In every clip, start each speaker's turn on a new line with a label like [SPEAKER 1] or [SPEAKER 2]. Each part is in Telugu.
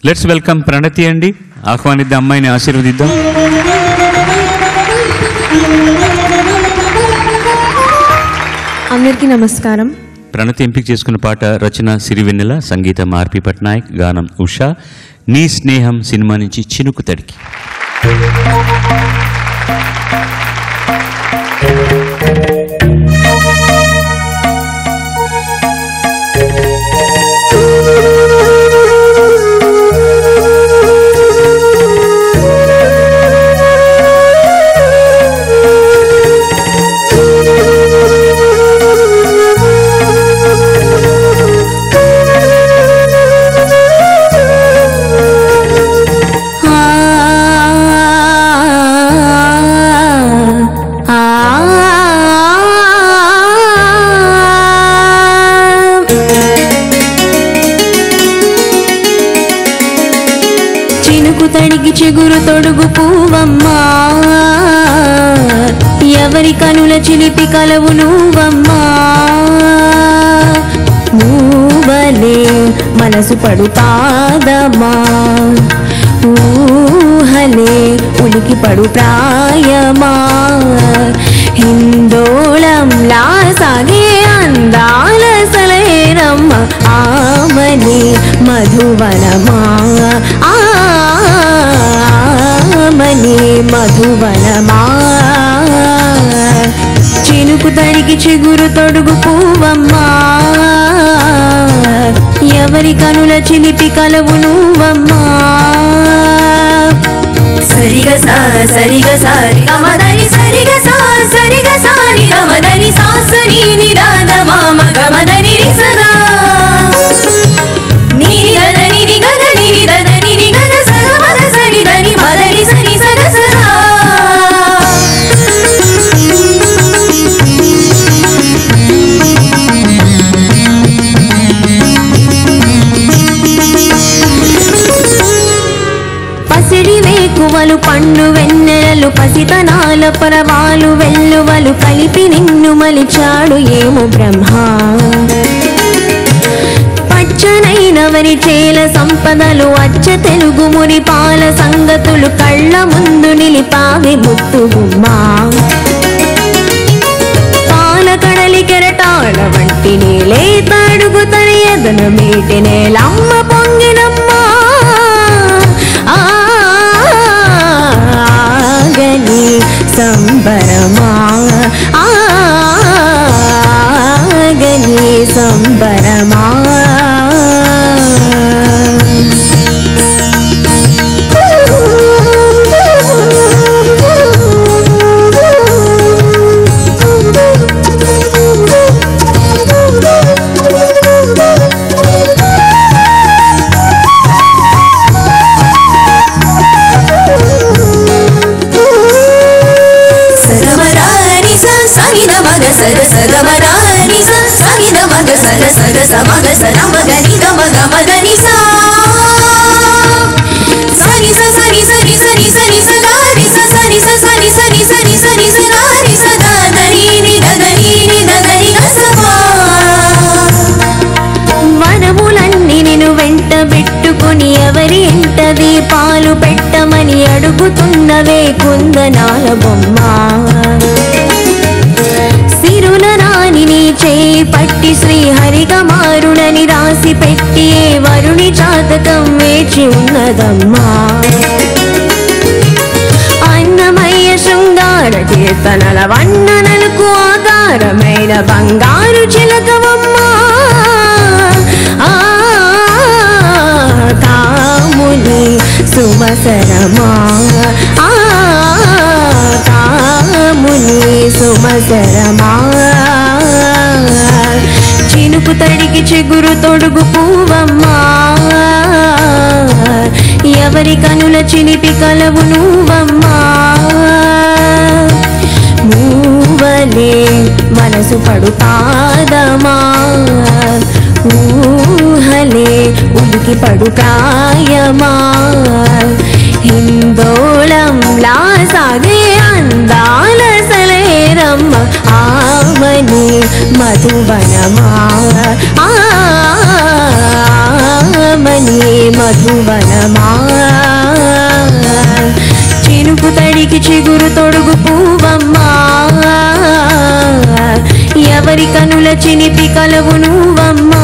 [SPEAKER 1] లెట్స్ వెల్కమ్ ప్రణతి అండి. ఆహ్వానిద్దాం, అమ్మాయిని ఆశీర్వదిద్దాం.
[SPEAKER 2] అందరికీ నమస్కారం.
[SPEAKER 1] ప్రణతి ఎంపిక చేసుకున్న పాట రచన సిరివెన్నెల, సంగీతం ఆర్పి పట్నాయక్, గానం ఉషా. నీ స్నేహం సినిమా నుంచి చినుకు తడికి.
[SPEAKER 2] చినుకు తడికి చిగురు తొడుగు పూవమ్మా, ఎవరి కనుల చిలిపి కలవు నువ్వమ్మా. మూవలే మనసు పడుతాదమ్మా, ఊహలే ఉలికి పడు ప్రాయమా. హిందోళంలా సాగే అందాల సలైరమ్మ, ఆమని మధువనమా, ఆమని మధువనమా. చినుకు తడికి చిగురు తొడుగు పూవమ్మా, ఎవరి కనుల చిలిపి కలవు నువ్వమ్మా.
[SPEAKER 3] సరిగ సరిగ సారి గమదని సరిగ సరిగ సారి గమదని సాసని నిదాన మామ గమదని రిసదా నీరి గదని ని గదని ని దని ని గద సగ మగ సరి దని మదని సని సగ సదా.
[SPEAKER 2] పసిడి వేకువలు పండు వెన్నెలలు పసితనాల పరవాలు వెల్లువలు కలిపి నిన్ను మలిచాడు ఏమో బ్రహ్మ. పచ్చనైన వరి చేల సంపదలు అచ్చ తెలుగు మురి పాల సంగతులు కళ్ళ ముందు నిలిపావి ముత్తుగుమ్మా. పాల కడలి కెరటాల వంటి నీలే తడుగు తన ఎదన మీటి నేలమ్మ పొంగినమ్మా. ఆగని సంబరమా, ఆగని సంబరమా.
[SPEAKER 3] సగ సగ మరాని సని మగ సగ సగ సమగ సన మగని గమ గమ దని సా సని సని సని సని సని సగారి సని సని సని సని సని సగారి సదా దని ని దదని ని దదని గసమా.
[SPEAKER 2] వనములన్నీ నిన్ను వెంట పెట్టుకుని ఎవరి ఇంట దీపాలు పెట్టమని అడుగుతున్నవే కుందనాల బొమ్మ. సిరుల రాణి నీ చేయి పట్టి శ్రీహరిగా మారుడని రాసి పెట్టి ఏ వరుణి జాతకం వేచి ఉన్నదమ్మా. అన్నమయ్య శృంగార కీర్తనల వర్ణనలకు ఆధారమైన బంగారు చిలకవమ్మా. కాముని సుమసరమా, కాముని సుమసరమా. చినుకు తడికి చిగురు తొడుగు పూవమ్మా, ఎవరి కనుల చిలిపి కలవు నువ్వమ్మా. మూవలే మనసు పడుతాదమా, ఊహలే ఉలికి పడు ప్రాయమా. హిందోళంలా సాగే అందాల సలైరమ్మ, ఆమని మధువనమా మని మధువనమా చినుకు తడికి చిగురు తొడుగు పూవమ్మా ఎవరి కనుల చినిపి కలవు నువ్వమ్మా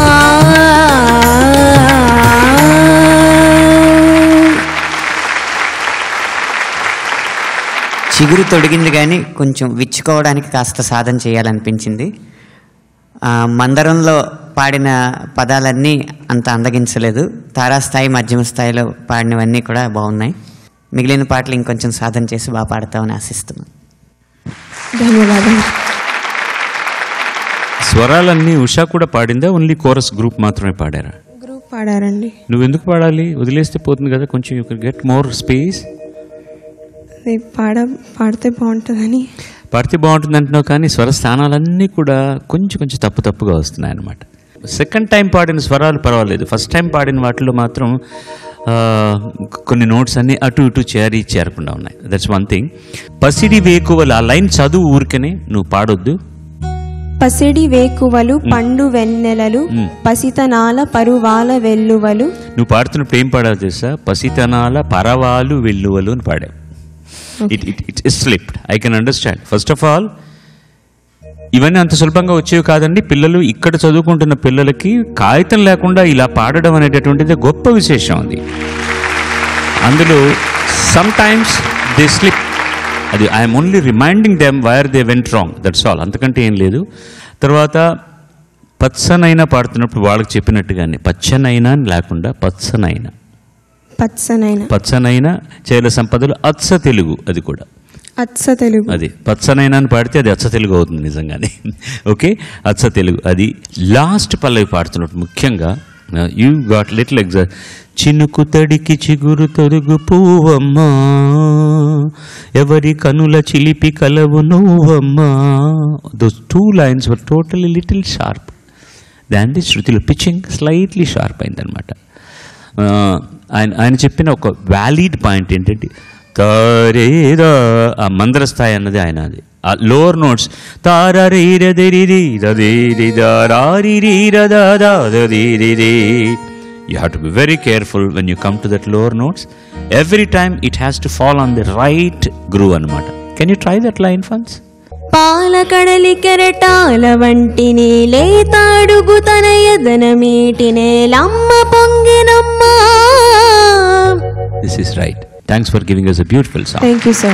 [SPEAKER 4] చిగురు తొడిగింది కానీ కొంచెం విచ్చుకోవడానికి కాస్త సాధన చేయాలనిపించింది. మందరంలో పాడిన పదాలన్నీ అంత అందగించలేదు. తారాస్థాయి మధ్యమ స్థాయిలో పాడినవన్నీ కూడా బాగున్నాయి. మిగిలిన పాటలు ఇంకొంచెం సాధన చేసి బాగా పాడతామని ఆశిస్తున్నాను.
[SPEAKER 2] ధన్యవాదాలు.
[SPEAKER 1] స్వరాలన్నీ ఉషా కూడా పాడిందా? ఓన్లీ కోరస్ గ్రూప్ మాత్రమే పాడారా?
[SPEAKER 5] గ్రూప్ పాడారండి.
[SPEAKER 1] నువ్వు ఎందుకు పాడాలి? వదిలేస్తే పోతుంది కదా, కొంచెం you can get more space.
[SPEAKER 5] పాడితే బాగుంటుందని.
[SPEAKER 1] పాడితే బాగుంటుంది అంటున్నావు, కానీ స్వర స్థానాలన్నీ కూడా కొంచెం కొంచెం తప్పుగా వస్తున్నాయి అన్నమాట. సెకండ్ టైం పాడిన స్వరాలు పర్వాలేదు, ఫస్ట్ టైం పాడిన వాటిలో మాత్రం కొన్ని నోట్స్ అన్నీ అటు ఇటు చేరకుండా ఉన్నాయి. That's one thing. పసిడి వేకువలు ఆ లైన్ చదువు, ఊరికనే నువ్వు పాడొద్దు.
[SPEAKER 5] పసిడి వేకువలు పండు వెన్నెలలు పసితనాల పరువాల వెల్లువలు.
[SPEAKER 1] నువ్వు పాడుతున్నప్పుడు ఏం పాడాలి తెలుసా? పసితనాల పరవాలు వెల్లువలు అని పాడావు. It slipped. I can understand. First of all, ఇవన్నీ అంత సులభంగా వచ్చేవి కాదండి. పిల్లలు ఇక్కడ చదువుకుంటున్న పిల్లలకి కాగితం లేకుండా ఇలా పాడడం అనేటటువంటిది గొప్ప విశేషం. అది అందులో సమ్ టైమ్స్ దే స్లిప్. అది I'm only reminding them wire they went wrong, that's all, అంతకంటే ఏం లేదు. తర్వాత పచ్చనైనా పాడుతున్నప్పుడు వాళ్ళకి చెప్పినట్టుగానే పచ్చనైనా లేకుండా పచ్చనైనా చేల సంపదలు అచ్చ తెలుగు, అది కూడా
[SPEAKER 5] అచ్చ తెలుగు.
[SPEAKER 1] అది పచ్చనైనా అని పాడితే అది అచ్చ తెలుగు అవుతుంది నిజంగానే. ఓకే, అచ్చ తెలుగు. అది లాస్ట్ పల్లవి పాడుతున్నట్టు ముఖ్యంగా యూ గాట్ లిటిల్ చినుకు తడికి చిగురు తొడుగు పువ్వమ్మా ఎవరి కనుల చిలిపి కలవు నువ్వమ్మా. Those 2 lines were totally little sharp. దాని శృతిలో పిచ్చింగ్ స్లైట్లీ షార్ప్ అయిందనమాట. ఆయన చెప్పిన ఒక వ్యాలిడ్ పాయింట్ ఏంటంటే తారేదా ఆ మందర స్థాయి అన్నది ఆయన, అది ఆ లోవర్ నోట్స్ తారీరీరదిరిది. You have to be very careful when you come to that lower notes. Every time it has to fall on the right groove anamata. Can you try that line once?
[SPEAKER 2] పాలకడలి కెరటాల వంటి నేలేతాడుగు తన ఎదనమీటి నేలమ్మ పొంగినమ్మా.
[SPEAKER 1] This is right. Thanks for giving us a beautiful song.
[SPEAKER 5] Thank you, sir.